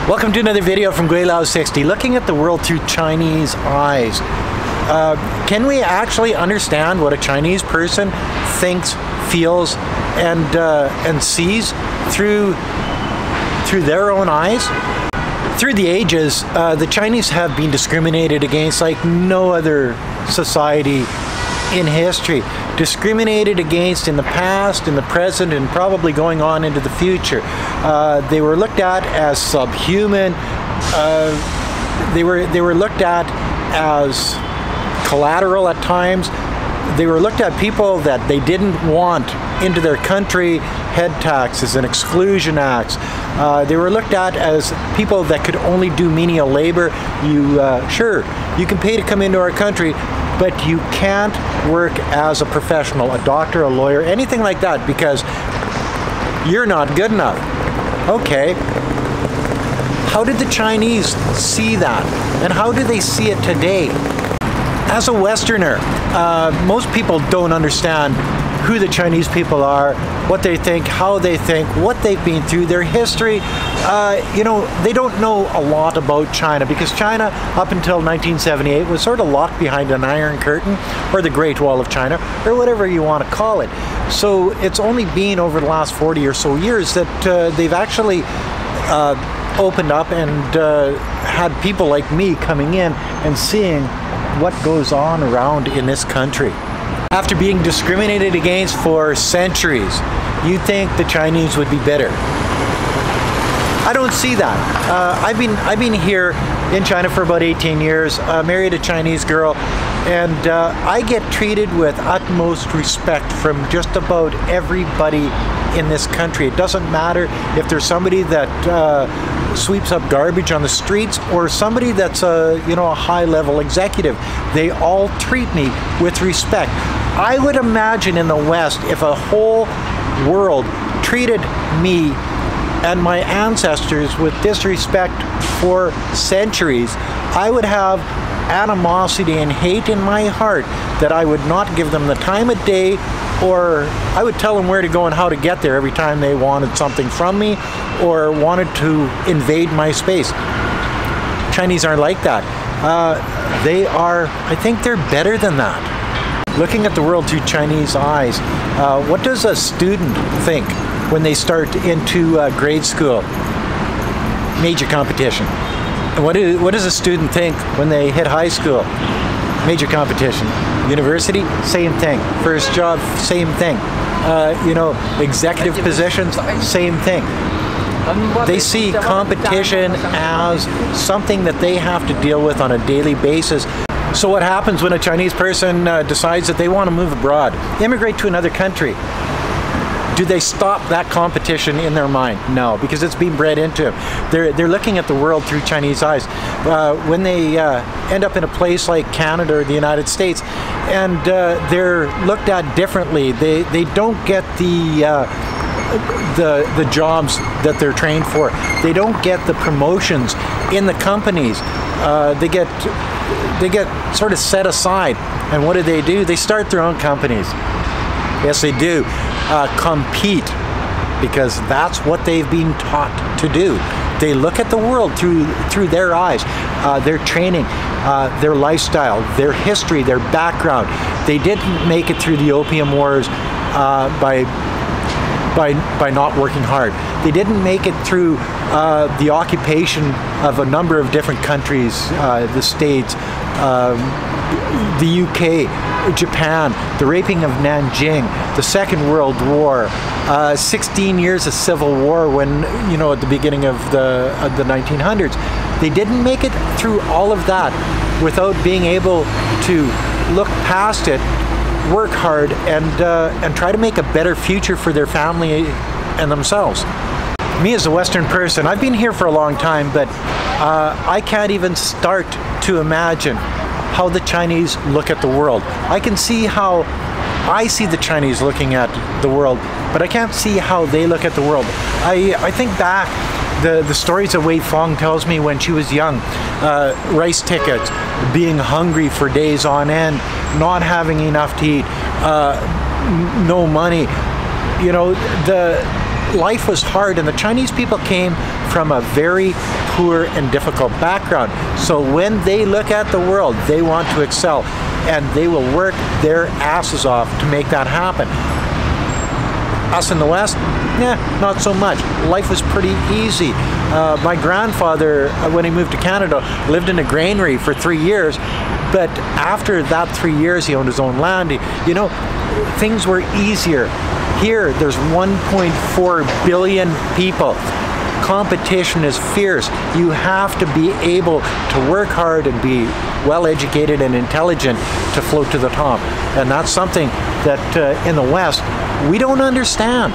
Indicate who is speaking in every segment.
Speaker 1: Welcome to another video from Gweilo 60, looking at the world through Chinese eyes. Can we actually understand what a Chinese person thinks, feels, and sees through their own eyes? Through the ages, the Chinese have been discriminated against like no other society in history. Discriminated against in the past, in the present, and probably going on into the future. They were looked at as subhuman. They were looked at as collateral at times. They were looked at people that they didn't want into their country, head taxes and exclusion acts. They were looked at as people that could only do menial labor. Sure, you can pay to come into our country, but you can't work as a professional, a doctor, a lawyer, anything like that, because you're not good enough. Okay. How did the Chinese see that? And how do they see it today? As a Westerner, most people don't understand who the Chinese people are, what they think, how they think, what they've been through, their history. You know, they don't know a lot about China, because China, up until 1978, was sort of locked behind an iron curtain, or the Great Wall of China, or whatever you want to call it. So it's only been over the last 40 or so years that they've actually opened up and had people like me coming in and seeing what goes on around in this country. After being discriminated against for centuries, you'd think the Chinese would be better. I don't see that. I've been here in China for about 18 years, married a Chinese girl, and I get treated with utmost respect from just about everybody in this country. It doesn't matter if there's somebody that sweeps up garbage on the streets or somebody that's a high-level executive. They all treat me with respect. I would imagine in the West, if a whole world treated me and my ancestors with disrespect for centuries, I would have animosity and hate in my heart that I would not give them the time of day, or I would tell them where to go and how to get there every time they wanted something from me or wanted to invade my space. Chinese aren't like that. I think they're better than that. Looking at the world through Chinese eyes, what does a student think when they start into grade school? Major competition. And what does a student think when they hit high school? Major competition. University, same thing. First job, same thing. Executive positions, same thing. They see competition as something that they have to deal with on a daily basis. So what happens when a Chinese person decides that they want to move abroad, immigrate to another country? Do they stop that competition in their mind? No, because it's being bred into them. They're looking at the world through Chinese eyes. When they end up in a place like Canada or the United States, and they're looked at differently, they don't get the jobs that they're trained for. They don't get the promotions in the companies. They get sort of set aside. And what do? They start their own companies. Yes, they do. Compete, because that's what they've been taught to do. They look at the world through their eyes, their training, their lifestyle, their history, their background. They didn't make it through the Opium Wars by not working hard. They didn't make it through the occupation of a number of different countries, the States, the UK, Japan, the raping of Nanjing, the Second World War, 16 years of civil war when, at the beginning of the 1900s. They didn't make it through all of that without being able to look past it, work hard, and try to make a better future for their family and themselves. Me as a Western person, I've been here for a long time, but I can't even start to imagine how the Chinese look at the world. I can see how I see the Chinese looking at the world, but I can't see how they look at the world. I think back the stories that Wei Fong tells me when she was young, rice tickets, being hungry for days on end, not having enough to eat, no money. Life was hard, and the Chinese people came from a very poor and difficult background. So when they look at the world, they want to excel, and they will work their asses off to make that happen. Us in the West, not so much. Life was pretty easy. My grandfather, when he moved to Canada, lived in a granary for 3 years, but after that 3 years, he owned his own land. You know, things were easier. Here, there's 1.4 billion people. Competition is fierce. You have to be able to work hard and be well educated and intelligent to float to the top. And that's something that in the West, we don't understand.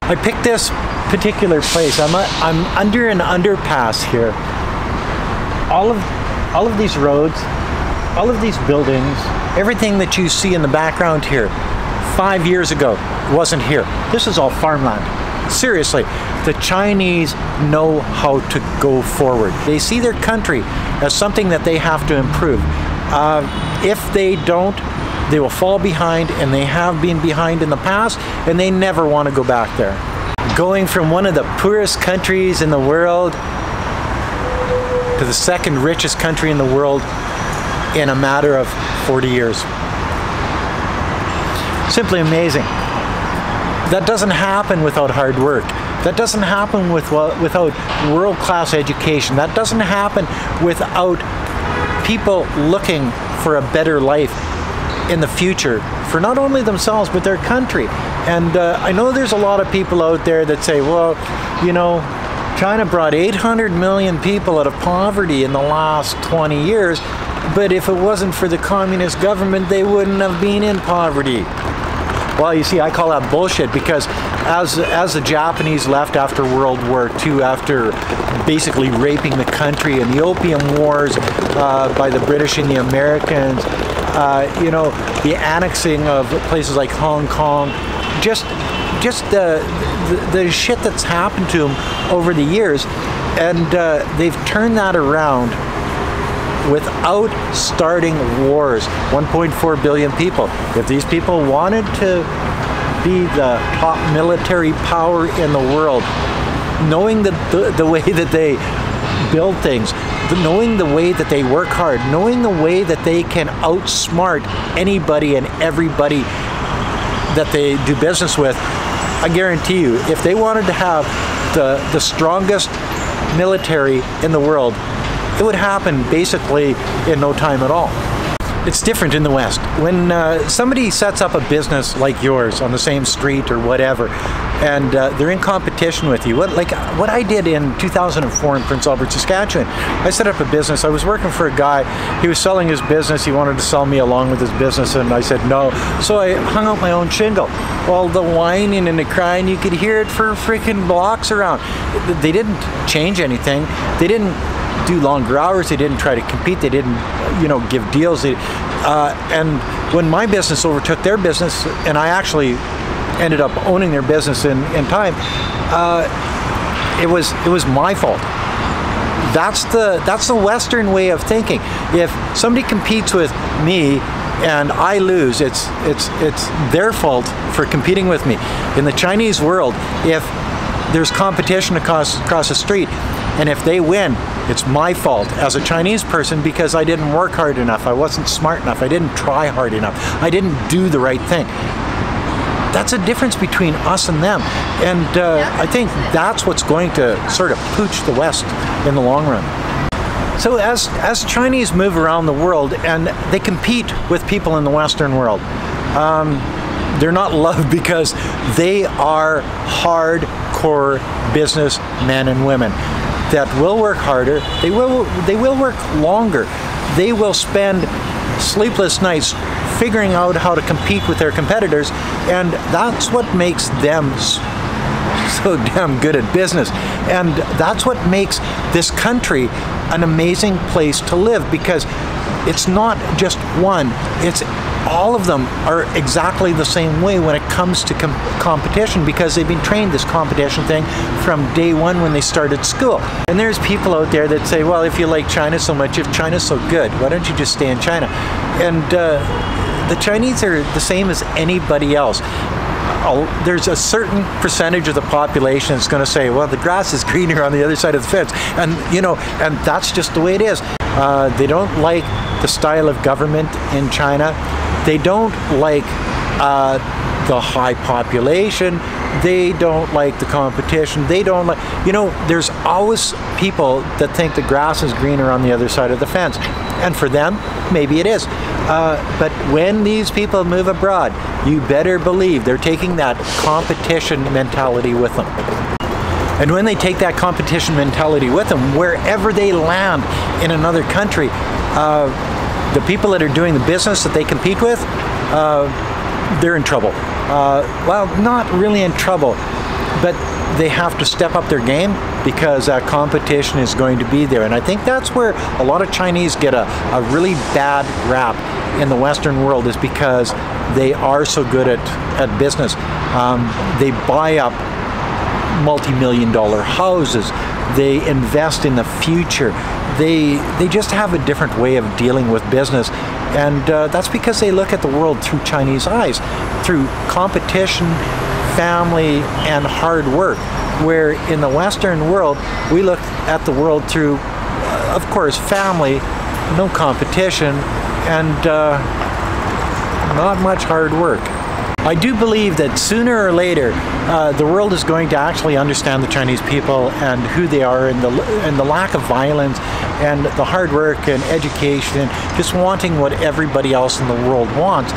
Speaker 1: I picked this particular place. I'm under an underpass here. All of these roads, all of these buildings, everything that you see in the background here, 5 years ago, wasn't here. This is all farmland. Seriously, the Chinese know how to go forward. They see their country as something that they have to improve. If they don't, they will fall behind, and they have been behind in the past, and they never want to go back there. Going from one of the poorest countries in the world to the second richest country in the world in a matter of 40 years. Simply amazing. That doesn't happen without hard work. That doesn't happen without world-class education. That doesn't happen without people looking for a better life in the future for not only themselves but their country. And I know there's a lot of people out there that say, well, you know, China brought 800 million people out of poverty in the last 20 years, but if it wasn't for the communist government, they wouldn't have been in poverty. Well, you see, I call that bullshit, because as the Japanese left after World War II, after basically raping the country and the Opium Wars by the British and the Americans, you know, the annexing of places like Hong Kong, just the shit that's happened to them over the years, and they've turned that around without starting wars. 1.4 billion people. If these people wanted to be the top military power in the world, knowing the way that they build things, knowing the way that they work hard, knowing the way that they can outsmart anybody and everybody that they do business with, I guarantee you, if they wanted to have the strongest military in the world, it would happen basically in no time at all. It's different in the West. When somebody sets up a business like yours on the same street or whatever, and they're in competition with you, what I did in 2004 in Prince Albert, Saskatchewan, I set up a business. I was working for a guy. He was selling his business. He wanted to sell me along with his business, and I said no. So I hung out my own shingle. Well, the whining and the crying, you could hear it for freaking blocks around. They didn't change anything. They didn't do longer hours. They didn't try to compete. They didn't, you know, give deals. And when my business overtook their business, and I actually ended up owning their business in time, it was my fault. That's the Western way of thinking. If somebody competes with me and I lose, it's their fault for competing with me. In the Chinese world, if there's competition across the street, and if they win, it's my fault as a Chinese person, because I didn't work hard enough, I wasn't smart enough, I didn't try hard enough, I didn't do the right thing. That's a difference between us and them, and I think that's what's going to sort of pooch the West in the long run. So as Chinese move around the world and they compete with people in the Western world, they're not loved because they are hardcore businessmen and women that will work harder. They will work longer. They will spend sleepless nights figuring out how to compete with their competitors, and that's what makes them so damn good at business. And that's what makes this country an amazing place to live, because it's not just one, it's all of them are exactly the same way when it comes to competition, because they've been trained this competition thing from day one when they started school. And there's people out there that say, well, if you like China so much, if China's so good, why don't you just stay in China? And the Chinese are the same as anybody else. there's a certain percentage of the population that's going to say, well, the grass is greener on the other side of the fence. And, you know, and that's just the way it is. They don't like the style of government in China. They don't like the high population. They don't like the competition. They don't like, you know, there's always people that think the grass is greener on the other side of the fence. And for them, maybe it is. But when these people move abroad, you better believe they're taking that competition mentality with them. And when they take that competition mentality with them, wherever they land in another country, the people that are doing the business that they compete with, they're in trouble. Well, not really in trouble, but they have to step up their game because that competition is going to be there. And I think that's where a lot of Chinese get a really bad rap in the Western world, is because they are so good at business. They buy up multi-million-dollar houses. They invest in the future. They just have a different way of dealing with business. And that's because they look at the world through Chinese eyes, through competition, family, and hard work. Where in the Western world, we look at the world through, of course, family, no competition, and not much hard work. I do believe that sooner or later, the world is going to actually understand the Chinese people and who they are, and the lack of violence, and the hard work and education, just wanting what everybody else in the world wants.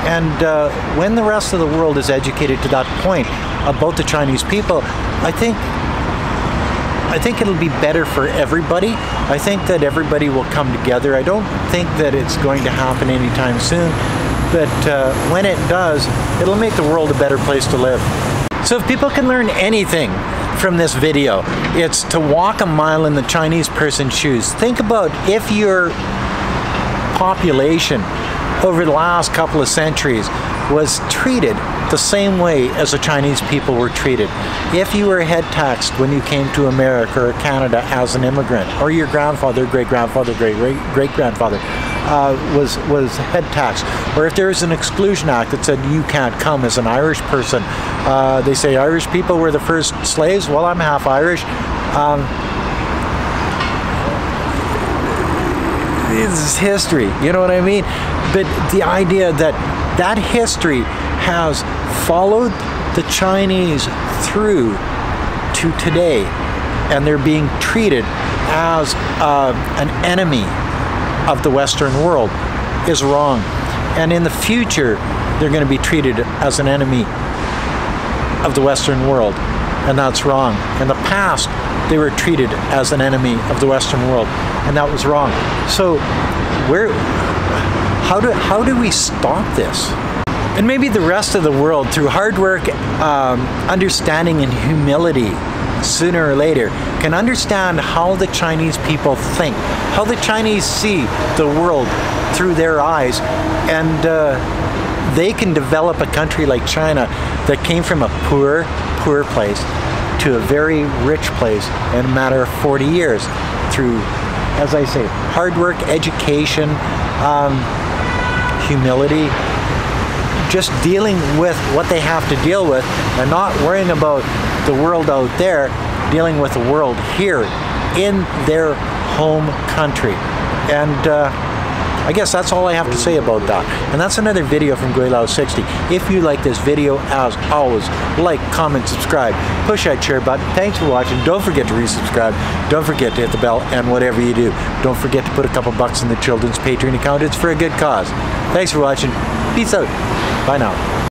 Speaker 1: And when the rest of the world is educated to that point about the Chinese people, I think it'll be better for everybody. I think that everybody will come together. I don't think that it's going to happen anytime soon, but when it does, it'll make the world a better place to live. So if people can learn anything from this video, it's to walk a mile in the Chinese person's shoes. Think about if your population over the last couple of centuries was treated the same way as the Chinese people were treated. If you were head taxed when you came to America or Canada as an immigrant, or your grandfather, great-grandfather, great-grandfather was head taxed, or if there was an exclusion act that said you can't come as an Irish person, they say Irish people were the first slaves. Well, I'm half Irish. This is history, you know what I mean? But the idea that that history has followed the Chinese through to today, and they're being treated as an enemy of the Western world, is wrong. And in the future, they're going to be treated as an enemy of the Western world, and that's wrong. In the past, they were treated as an enemy of the Western world, and that was wrong. So how do we stop this? And maybe the rest of the world, through hard work, understanding, and humility, sooner or later, can understand how the Chinese people think, how the Chinese see the world through their eyes, and they can develop a country like China that came from a poor place to a very rich place in a matter of 40 years through, as I say, hard work, education, humility, just dealing with what they have to deal with and not worrying about the world out there, dealing with the world here in their home country. And I guess that's all I have to say about that. And that's another video from Gweilo 60. If you like this video, as always, like, comment, subscribe, push that share button. Thanks for watching. Don't forget to resubscribe. Don't forget to hit the bell, and whatever you do, don't forget to put a couple bucks in the children's Patreon account. It's for a good cause. Thanks for watching. Peace out. Bye now.